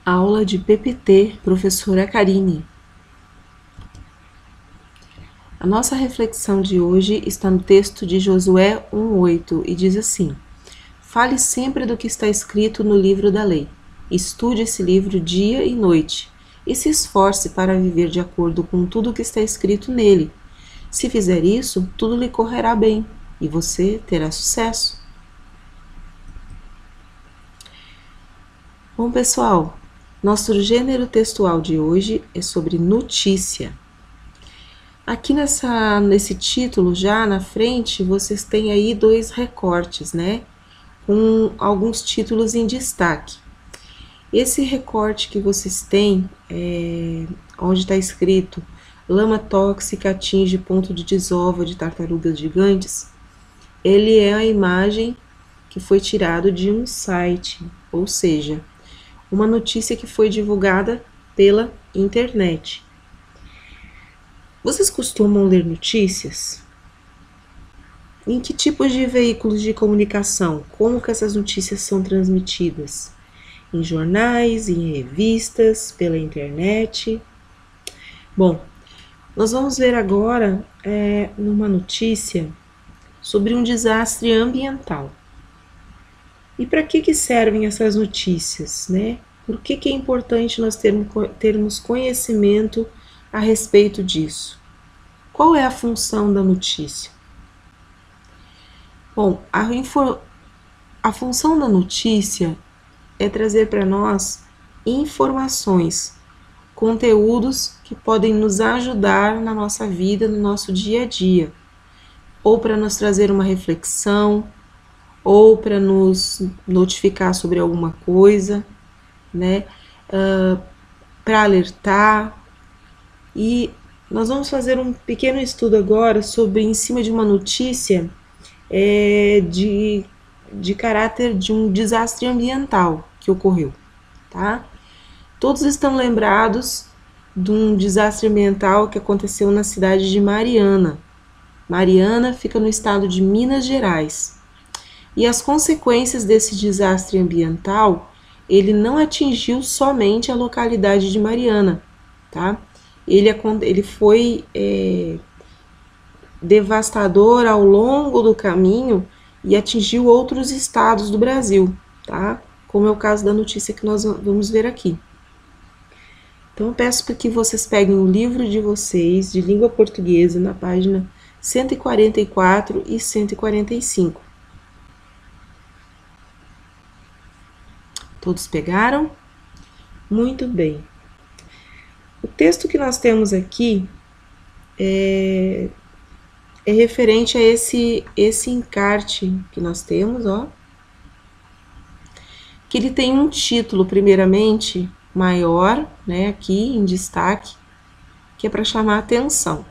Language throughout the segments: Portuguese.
Aula de PPT, professora Karine. A nossa reflexão de hoje está no texto de Josué 1:8 e diz assim: Fale sempre do que está escrito no livro da lei. Estude esse livro dia e noite e se esforce para viver de acordo com tudo o que está escrito nele. Se fizer isso, tudo lhe correrá bem e você terá sucesso. Bom, pessoal, nosso gênero textual de hoje é sobre notícia. Aqui nesse título, já na frente, vocês têm aí dois recortes, né? Com alguns títulos em destaque. Esse recorte que vocês têm, onde está escrito lama tóxica atinge ponto de desova de tartarugas gigantes, ele é a imagem que foi tirado de um site, ou seja, uma notícia que foi divulgada pela internet. Vocês costumam ler notícias? Em que tipos de veículos de comunicação? Como que essas notícias são transmitidas? Em jornais, em revistas, pela internet? Bom, nós vamos ver agora uma notícia sobre um desastre ambiental. E para que servem essas notícias, né? Por que é importante nós termos conhecimento a respeito disso? Qual é a função da notícia? Bom, a função da notícia é trazer para nós informações, conteúdos que podem nos ajudar na nossa vida, no nosso dia a dia, ou para nos trazer uma reflexão, ou para nos notificar sobre alguma coisa, né? Para alertar. E nós vamos fazer um pequeno estudo agora sobre, em cima de uma notícia de caráter de um desastre ambiental que ocorreu, tá? Todos estão lembrados de um desastre ambiental que aconteceu na cidade de Mariana. Mariana fica no estado de Minas Gerais. E as consequências desse desastre ambiental, ele não atingiu somente a localidade de Mariana, tá? Ele foi devastador ao longo do caminho e atingiu outros estados do Brasil, tá? Como é o caso da notícia que nós vamos ver aqui. Então, eu peço para que vocês peguem o livro de vocês, de língua portuguesa, na página 144 e 145. Todos pegaram? Muito bem. O texto que nós temos aqui é referente a esse encarte que nós temos, ó. Que ele tem um título, primeiramente, maior, né, aqui em destaque, que é para chamar a atenção.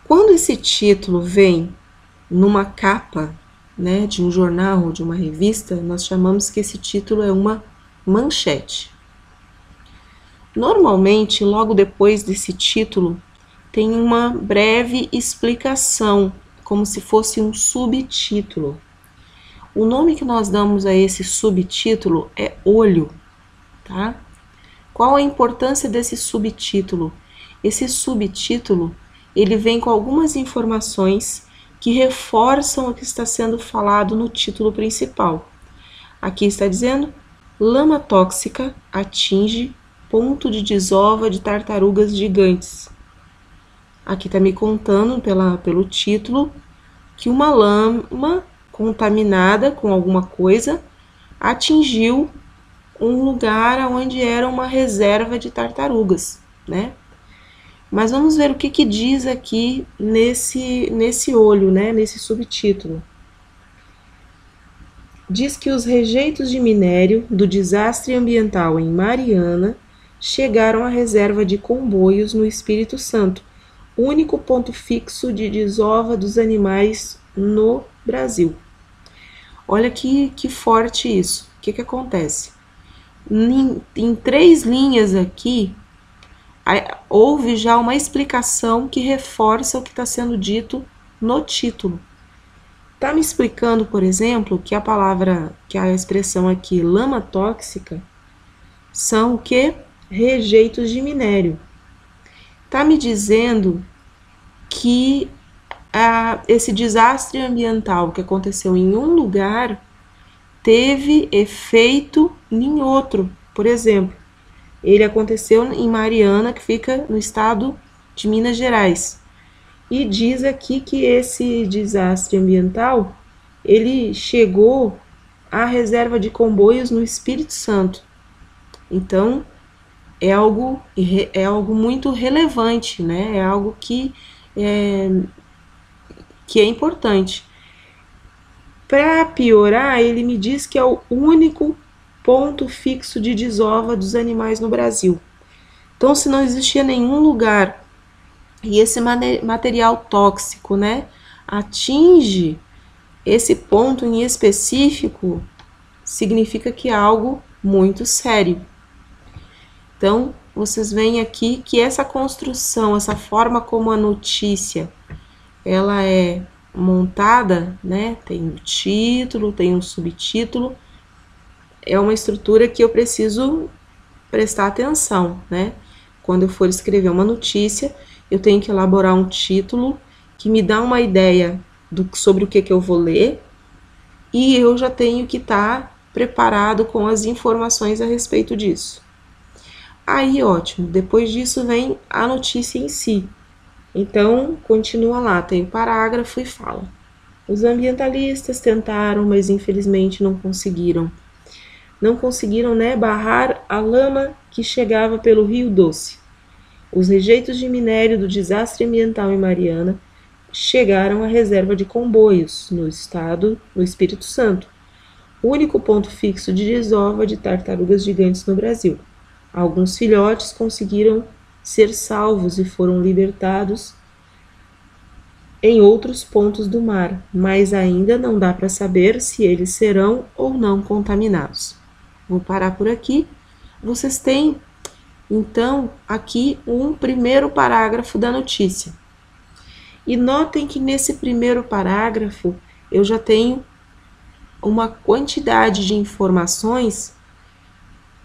Quando esse título vem numa capa, né, de um jornal ou de uma revista, nós chamamos que esse título é uma manchete. Normalmente, logo depois desse título, tem uma breve explicação, como se fosse um subtítulo. O nome que nós damos a esse subtítulo é olho, tá? Qual a importância desse subtítulo? Esse subtítulo, ele vem com algumas informações que reforçam o que está sendo falado no título principal. Aqui está dizendo: lama tóxica atinge ponto de desova de tartarugas gigantes. Aqui está me contando pelo título que uma lama contaminada com alguma coisa atingiu um lugar onde era uma reserva de tartarugas, né? Mas vamos ver o que diz aqui nesse olho, né? Nesse subtítulo. Diz que os rejeitos de minério do desastre ambiental em Mariana chegaram à reserva de Comboios, no Espírito Santo, único ponto fixo de desova dos animais no Brasil. Olha que forte isso. O que acontece? Em 3 linhas aqui, houve já uma explicação que reforça o que está sendo dito no título. Está me explicando, por exemplo, que a expressão aqui, lama tóxica, são o que? Rejeitos de minério. Está me dizendo que esse desastre ambiental que aconteceu em um lugar teve efeito em outro. Por exemplo, ele aconteceu em Mariana, que fica no estado de Minas Gerais. E diz aqui que esse desastre ambiental, ele chegou à reserva de Comboios no Espírito Santo. Então, é algo muito relevante, né? É algo que é importante. Para piorar, ele me diz que é o único ponto fixo de desova dos animais no Brasil. Então, se não existia nenhum lugar e esse material tóxico, né, atinge esse ponto em específico, significa que é algo muito sério. Então, vocês veem aqui que essa construção, essa forma como a notícia ela é montada, né? Tem um título, tem um subtítulo, é uma estrutura que eu preciso prestar atenção, né? Quando eu for escrever uma notícia, eu tenho que elaborar um título que me dá uma ideia sobre o que eu vou ler, e eu já tenho que estar preparado com as informações a respeito disso. Aí, ótimo, depois disso vem a notícia em si. Então, continua lá, tem o parágrafo e fala: os ambientalistas tentaram, mas infelizmente não conseguiram. Não conseguiram, né, barrar a lama que chegava pelo Rio Doce. Os rejeitos de minério do desastre ambiental em Mariana chegaram à reserva de Comboios, no Espírito Santo, o único ponto fixo de desova de tartarugas gigantes no Brasil. Alguns filhotes conseguiram ser salvos e foram libertados em outros pontos do mar, mas ainda não dá para saber se eles serão ou não contaminados. Vou parar por aqui. Vocês têm, então, aqui um primeiro parágrafo da notícia. E notem que nesse primeiro parágrafo eu já tenho uma quantidade de informações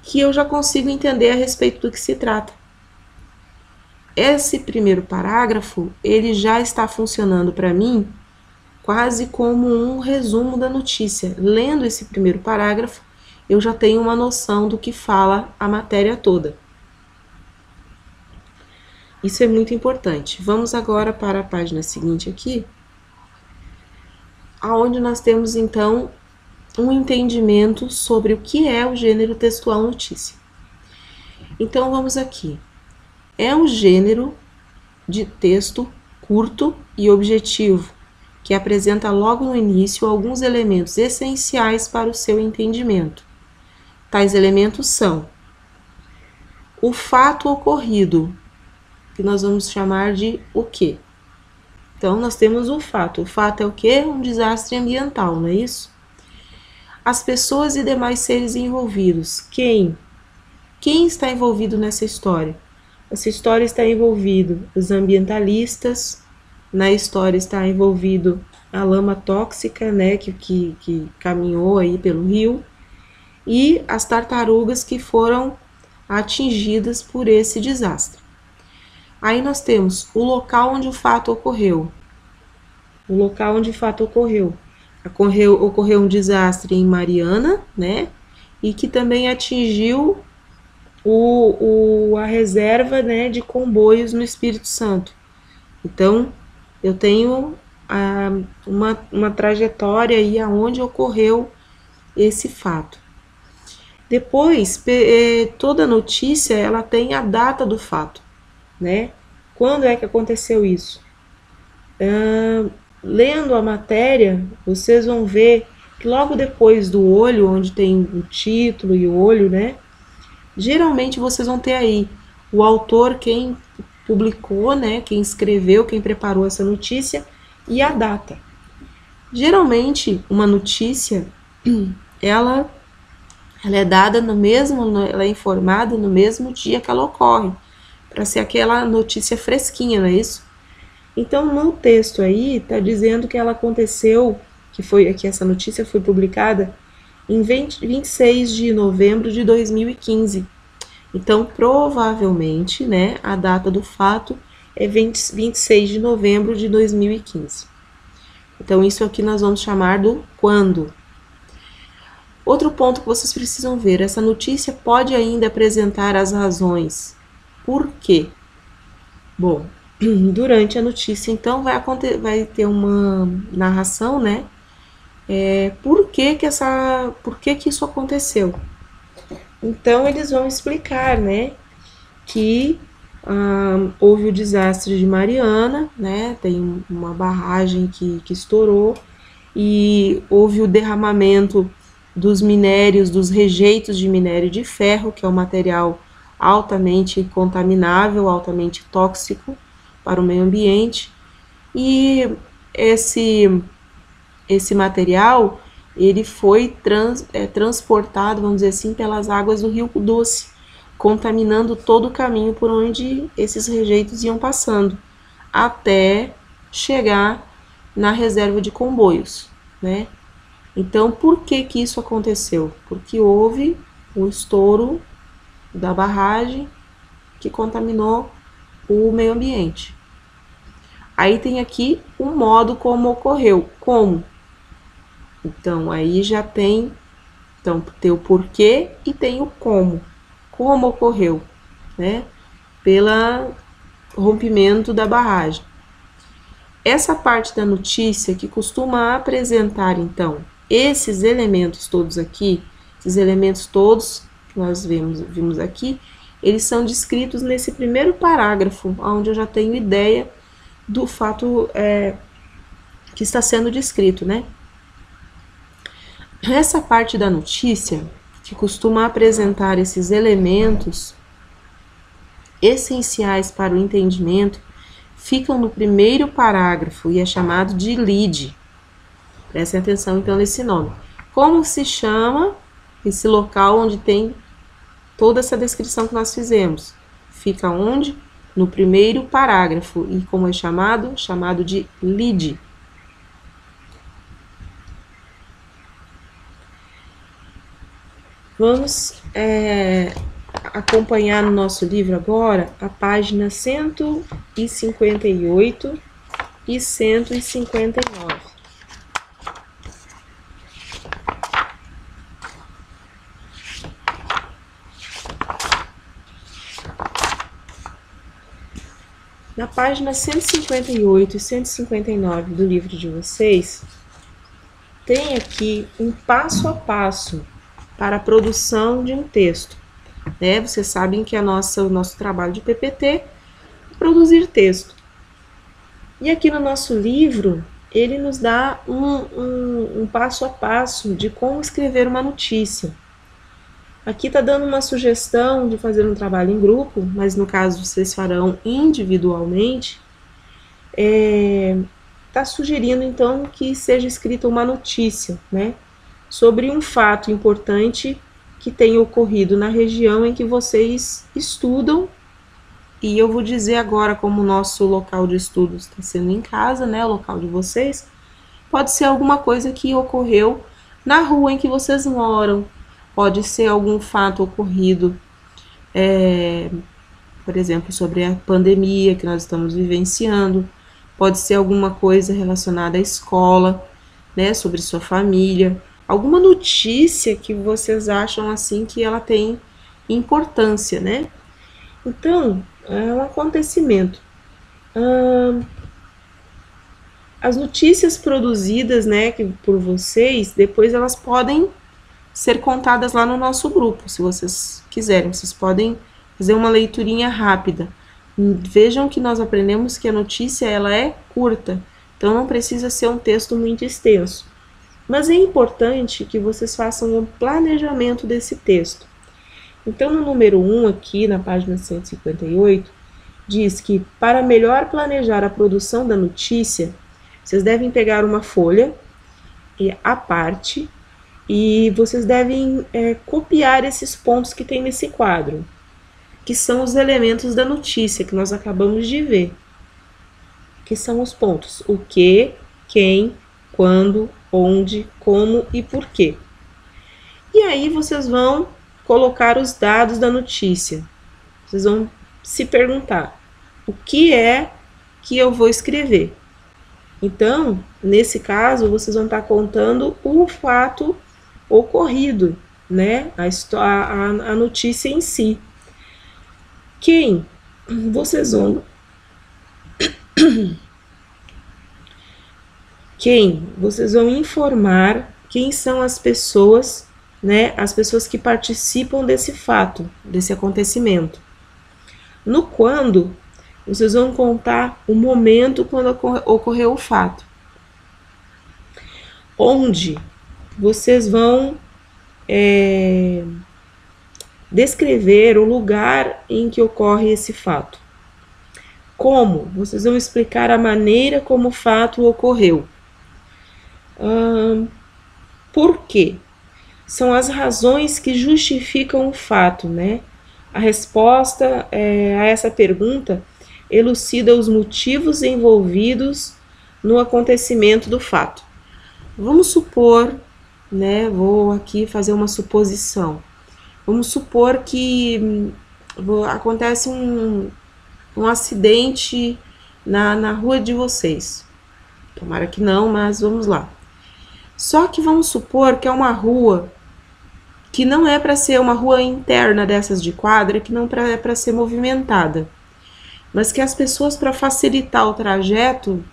que eu já consigo entender a respeito do que se trata. Esse primeiro parágrafo, ele já está funcionando para mim quase como um resumo da notícia. Lendo esse primeiro parágrafo, eu já tenho uma noção do que fala a matéria toda. Isso é muito importante. Vamos agora para a página seguinte aqui, aonde nós temos então um entendimento sobre o que é o gênero textual notícia. Então vamos aqui. É um gênero de texto curto e objetivo, que apresenta logo no início alguns elementos essenciais para o seu entendimento. Tais elementos são o fato ocorrido, que nós vamos chamar de o quê? Então, nós temos o fato. O fato é o quê? Um desastre ambiental, não é isso? As pessoas e demais seres envolvidos. Quem? Quem está envolvido nessa história? Essa história está envolvido os ambientalistas, na história está envolvido a lama tóxica, né, que caminhou aí pelo rio, e as tartarugas que foram atingidas por esse desastre. Aí nós temos o local onde o fato ocorreu. O local onde o fato ocorreu. Ocorreu um desastre em Mariana, né, e que também atingiu a reserva, né, de Comboios no Espírito Santo. Então, eu tenho uma trajetória aí aonde ocorreu esse fato. Depois, toda notícia ela tem a data do fato, né? Quando é que aconteceu isso? Lendo a matéria, vocês vão ver que logo depois do olho, onde tem o título e o olho, né? Geralmente vocês vão ter aí o autor, quem publicou, né, quem escreveu, quem preparou essa notícia e a data. Geralmente uma notícia, ela é dada ela é informada no mesmo dia que ela ocorre, para ser aquela notícia fresquinha, não é isso? Então no texto aí está dizendo que ela aconteceu, que essa notícia foi publicada em 26 de novembro de 2015. Então, provavelmente, né, a data do fato é 26 de novembro de 2015. Então, isso aqui nós vamos chamar do quando. Outro ponto que vocês precisam ver, essa notícia pode ainda apresentar as razões. Por quê? Bom, durante a notícia, então, vai ter uma narração, né? Por que isso aconteceu? Então, eles vão explicar, né? Que houve o desastre de Mariana, né? Tem uma barragem que estourou e houve o derramamento dos minérios, dos rejeitos de minério de ferro, que é um material altamente contaminável, altamente tóxico para o meio ambiente. E esse material ele foi transportado, vamos dizer assim, pelas águas do Rio Doce, contaminando todo o caminho por onde esses rejeitos iam passando, até chegar na reserva de comboios, né? Então, por que isso aconteceu? Porque houve o estouro da barragem que contaminou o meio ambiente. Aí tem aqui o modo como ocorreu. Como? Então, aí já tem o porquê e tem o como. Como ocorreu, né? Pelo rompimento da barragem. Essa parte da notícia que costuma apresentar, então, esses elementos todos aqui, esses elementos todos que nós vimos aqui, eles são descritos nesse primeiro parágrafo, onde eu já tenho ideia do fato que está sendo descrito, né? Essa parte da notícia, que costuma apresentar esses elementos essenciais para o entendimento, ficam no primeiro parágrafo e é chamado de lead. Prestem atenção então nesse nome. Como se chama esse local onde tem toda essa descrição que nós fizemos? Fica onde? No primeiro parágrafo. E como é chamado? Chamado de lead. Vamos acompanhar no nosso livro agora a página 158 e 159. Na página 158 e 159 do livro de vocês, tem aqui um passo a passo para a produção de um texto. Né? Vocês sabem que o nosso trabalho de PPT é produzir texto. E aqui no nosso livro, ele nos dá um passo a passo de como escrever uma notícia. Aqui está dando uma sugestão de fazer um trabalho em grupo, mas no caso vocês farão individualmente. Está sugerindo então que seja escrita uma notícia, né? Sobre um fato importante que tenha ocorrido na região em que vocês estudam. E eu vou dizer agora, como o nosso local de estudo está sendo em casa, né, o local de vocês, pode ser alguma coisa que ocorreu na rua em que vocês moram, pode ser algum fato ocorrido, por exemplo, sobre a pandemia que nós estamos vivenciando, pode ser alguma coisa relacionada à escola, né, sobre sua família, alguma notícia que vocês acham assim que ela tem importância, né? Então, é um acontecimento. As notícias produzidas, né, por vocês, depois elas podem ser contadas lá no nosso grupo, se vocês quiserem. Vocês podem fazer uma leiturinha rápida. Vejam que nós aprendemos que a notícia ela é curta, então não precisa ser um texto muito extenso. Mas é importante que vocês façam um planejamento desse texto. Então, no número 1 aqui, na página 158, diz que para melhor planejar a produção da notícia, vocês devem pegar uma folha à parte e vocês devem copiar esses pontos que tem nesse quadro, que são os elementos da notícia que nós acabamos de ver, que são os pontos: o que, quem, quando, onde, como e por quê. E aí vocês vão colocar os dados da notícia. Vocês vão se perguntar: o que é que eu vou escrever? Então, nesse caso, vocês vão estar contando o fato ocorrido, né? A notícia em si. Quem vocês vão informar quem são as pessoas, né? As pessoas que participam desse fato, desse acontecimento. No quando, vocês vão contar o momento quando ocorreu o fato. Onde, vocês vão descrever o lugar em que ocorre esse fato. Como? Vocês vão explicar a maneira como o fato ocorreu. Por quê? São as razões que justificam o fato, né? A resposta a essa pergunta elucida os motivos envolvidos no acontecimento do fato. Vamos supor, né? Vou aqui fazer uma suposição. Vamos supor que acontece um acidente na rua de vocês. Tomara que não, mas vamos lá. Só que vamos supor que é uma rua que não é para ser uma rua interna dessas de quadra, que não é para ser movimentada, mas que as pessoas, para facilitar o trajeto,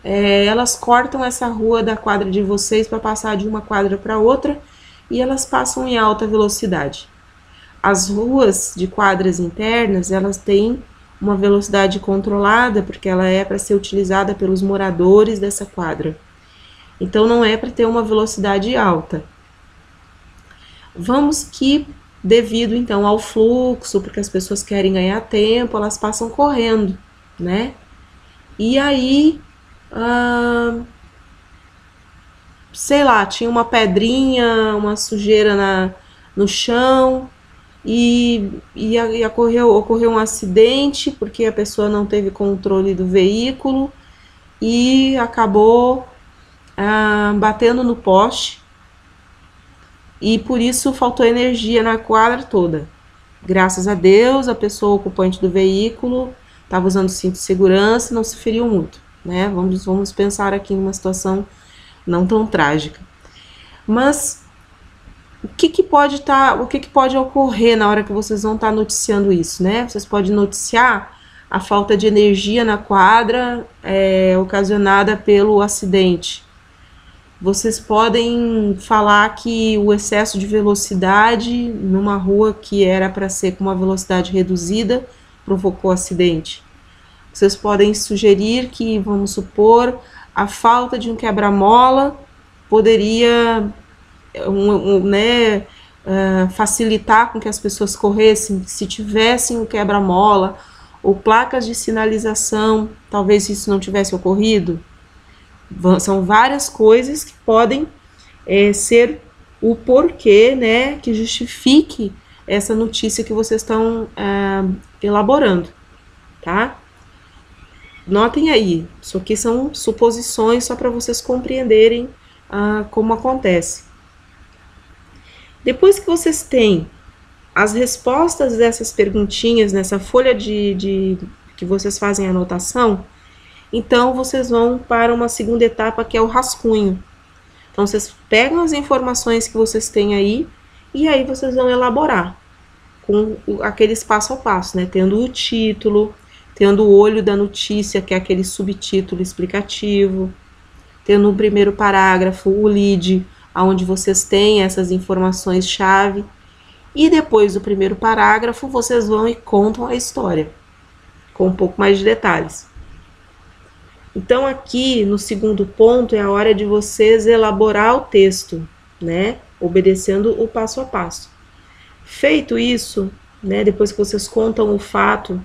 elas cortam essa rua da quadra de vocês para passar de uma quadra para outra e elas passam em alta velocidade. As ruas de quadras internas, elas têm uma velocidade controlada, porque ela é para ser utilizada pelos moradores dessa quadra. Então, não é para ter uma velocidade alta. Vamos que, devido então ao fluxo, porque as pessoas querem ganhar tempo, elas passam correndo, né? E aí, sei lá, tinha uma pedrinha, uma sujeira no chão, e ocorreu um acidente, porque a pessoa não teve controle do veículo e acabou batendo no poste, e por isso faltou energia na quadra toda. Graças a Deus, a pessoa ocupante do veículo estava usando cinto de segurança e não se feriu muito, né? Vamos pensar aqui numa situação não tão trágica. Mas o que pode ocorrer na hora que vocês vão estar noticiando isso, né? Vocês podem noticiar a falta de energia na quadra ocasionada pelo acidente. Vocês podem falar que o excesso de velocidade numa rua que era para ser com uma velocidade reduzida provocou acidente. Vocês podem sugerir que, vamos supor, a falta de um quebra-mola poderia facilitar com que as pessoas corressem. Se tivessem um quebra-mola ou placas de sinalização, talvez isso não tivesse ocorrido. São várias coisas que podem ser o porquê, né, que justifique essa notícia que vocês estão elaborando, tá? Notem aí, isso aqui são suposições só para vocês compreenderem como acontece. Depois que vocês têm as respostas dessas perguntinhas nessa folha que vocês fazem a anotação, então vocês vão para uma segunda etapa, que é o rascunho. Então vocês pegam as informações que vocês têm aí e aí vocês vão elaborar com aqueles passo a passo, né? Tendo o título, tendo o olho da notícia, que é aquele subtítulo explicativo, tendo o primeiro parágrafo, o lead, onde vocês têm essas informações-chave, e depois do primeiro parágrafo vocês vão e contam a história, com um pouco mais de detalhes. Então, aqui no segundo ponto é a hora de vocês elaborar o texto, né? Obedecendo o passo a passo. Feito isso, né? Depois que vocês contam o fato,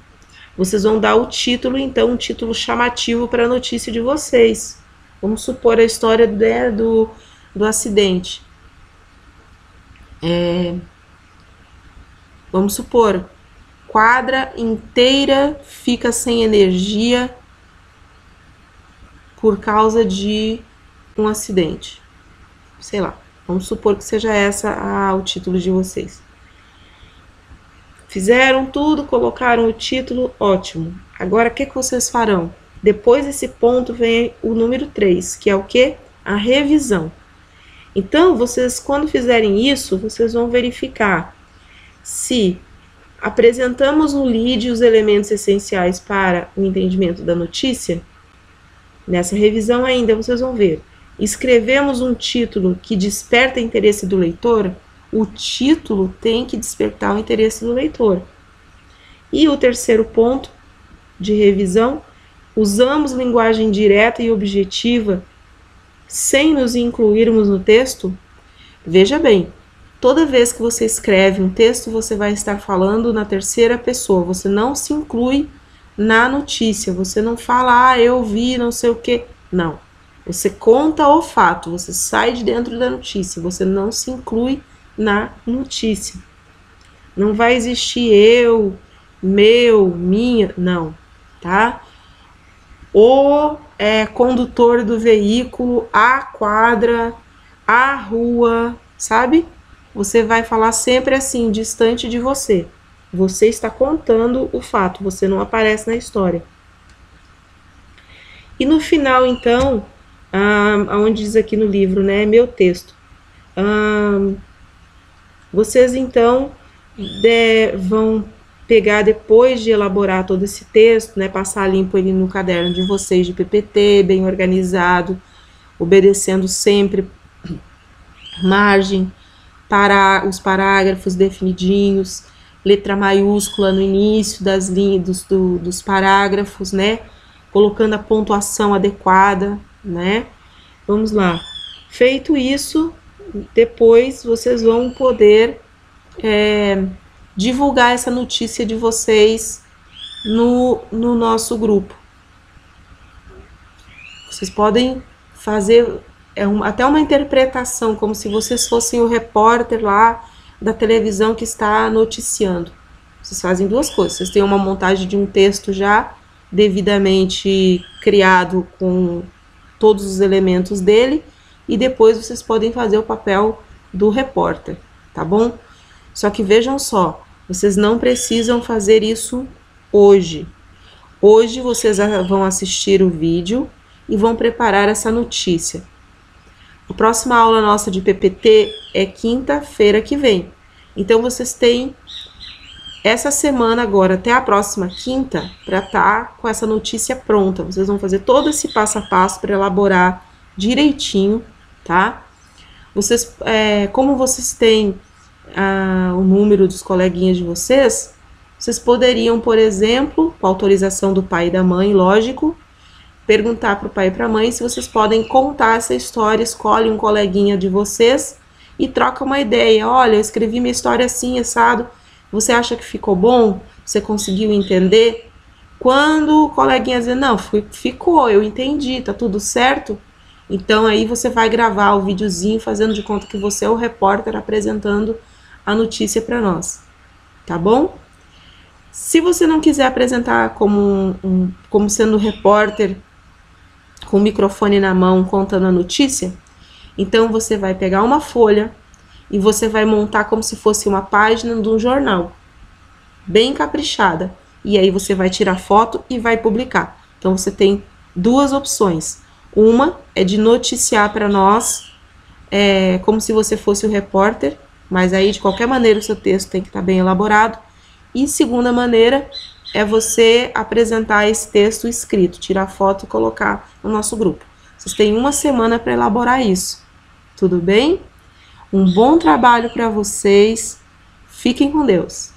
vocês vão dar o título, então, um título chamativo para a notícia de vocês. Vamos supor a história do acidente. Vamos supor, quadra inteira fica sem energia por causa de um acidente. Sei lá, vamos supor que seja essa o título de vocês. Fizeram tudo, colocaram o título, ótimo. Agora, o que vocês farão? Depois desse ponto vem o número 3, que é o quê? A revisão. Então, vocês, quando fizerem isso, vocês vão verificar se apresentamos no lead os elementos essenciais para o entendimento da notícia. Nessa revisão ainda, vocês vão ver. Escrevemos um título que desperta interesse do leitor. O título tem que despertar o interesse do leitor. E o terceiro ponto de revisão, usamos linguagem direta e objetiva sem nos incluirmos no texto. Veja bem, toda vez que você escreve um texto, você vai estar falando na terceira pessoa, você não se inclui na notícia, você não fala, eu vi, não sei o que, não. Você conta o fato, você sai de dentro da notícia, você não se inclui na notícia. Não vai existir eu, meu, minha, não, tá? O condutor do veículo, a quadra, a rua, sabe? Você vai falar sempre assim, distante de você. Você está contando o fato, você não aparece na história. E no final, então, onde diz aqui no livro, né, meu texto, vocês então vão pegar, depois de elaborar todo esse texto, né, passar limpo ele no caderno de vocês de PPT, bem organizado, obedecendo sempre margem, para os parágrafos definidinhos, letra maiúscula no início das linhas dos parágrafos, né, colocando a pontuação adequada, né. Vamos lá. Feito isso, depois vocês vão poder divulgar essa notícia de vocês no nosso grupo. Vocês podem fazer até uma interpretação, como se vocês fossem o repórter lá da televisão que está noticiando. Vocês fazem duas coisas. Vocês têm uma montagem de um texto já devidamente criado com todos os elementos dele, e depois vocês podem fazer o papel do repórter, tá bom? Só que vejam só, vocês não precisam fazer isso hoje. Hoje vocês vão assistir o vídeo e vão preparar essa notícia. A próxima aula nossa de PPT é quinta-feira que vem. Então, vocês têm essa semana agora, até a próxima quinta, para estar com essa notícia pronta. Vocês vão fazer todo esse passo a passo para elaborar direitinho, tá? Vocês, como vocês têm o número dos coleguinhas de vocês, vocês poderiam, por exemplo, com a autorização do pai e da mãe, lógico, perguntar para o pai e para a mãe se vocês podem contar essa história, escolhe um coleguinha de vocês e troca uma ideia. Olha, eu escrevi minha história assim, assado, você acha que ficou bom? Você conseguiu entender? Quando o coleguinha dizer, não, ficou, eu entendi, tá tudo certo? Então aí você vai gravar o videozinho fazendo de conta que você é o repórter apresentando a notícia para nós, tá bom? Se você não quiser apresentar como sendo repórter com o microfone na mão contando a notícia, então você vai pegar uma folha e você vai montar como se fosse uma página de um jornal, bem caprichada, e aí você vai tirar foto e vai publicar. Então você tem duas opções. Uma é de noticiar para nós, como se você fosse o repórter, mas aí de qualquer maneira o seu texto tem que estar bem elaborado. E segunda maneira é você apresentar esse texto escrito, tirar foto e colocar no nosso grupo. Vocês têm uma semana para elaborar isso. Tudo bem? Um bom trabalho para vocês. Fiquem com Deus.